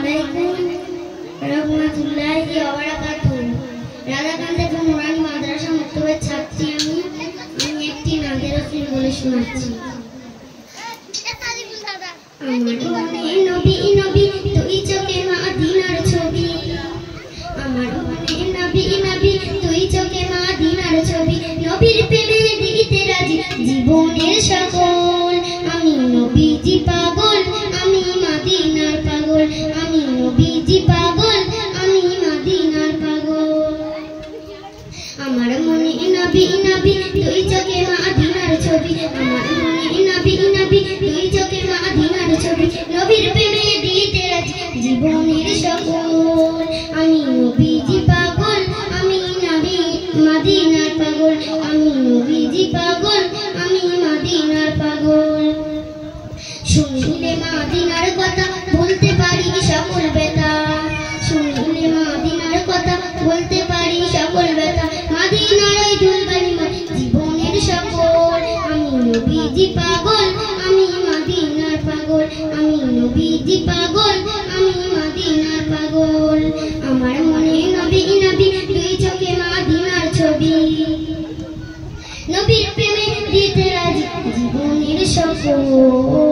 আলাইকুম রহমাতুল্লাহি ওয়া বারাকাতুহু। রাধাকান্তের নুরানি মাদ্রাসা মক্তবের ছাত্রী আমি একটি নাদের রসুল বলে শোনাচ্ছি। আমার মনে নবী নবী তুই চোখে মাদিনার ছবি, আমার মনে নবী নবী তুই চোখে মাদিনার ছবি, নবীর প্রেমে দিতে রাজি জীবনের সকল। আমি নবীজি পাগল, আমি মাদিনার পাগল, আমি নবীজি পাগল, আমি মাদিনার পাগল। আমার মনে নবী নবী তুই চোখে মাদিনার ছবি, আমার মনে নবী নবী তুই চোখে মাদিনার ছবি, নবীর প্রেমে দিতে রাজি জীবনের সকল। আমি নবীজি পাগল, আমি মাদিনার পাগল, আমি নবীজি পাগল, আমি মাদিনার পাগল। শুনলে মাদিনার কথা বলতে পারি সকল ব্যথা, শুনলে মাদিনার কথা বলতে পারি সকল ব্যথা, মাদিনার ওই ধুলবালিমার জীবনের সকল। আমি নবীজি পাগল, আমি মাদিনার পাগল, আমি নবীজি পাগল, আমি মাদিনার পাগল। আমার মনে নবী নবী দুই চোখে মাদিনার ছবি, নবীর প্রেমে দিতে রাজি জীবনের সকল।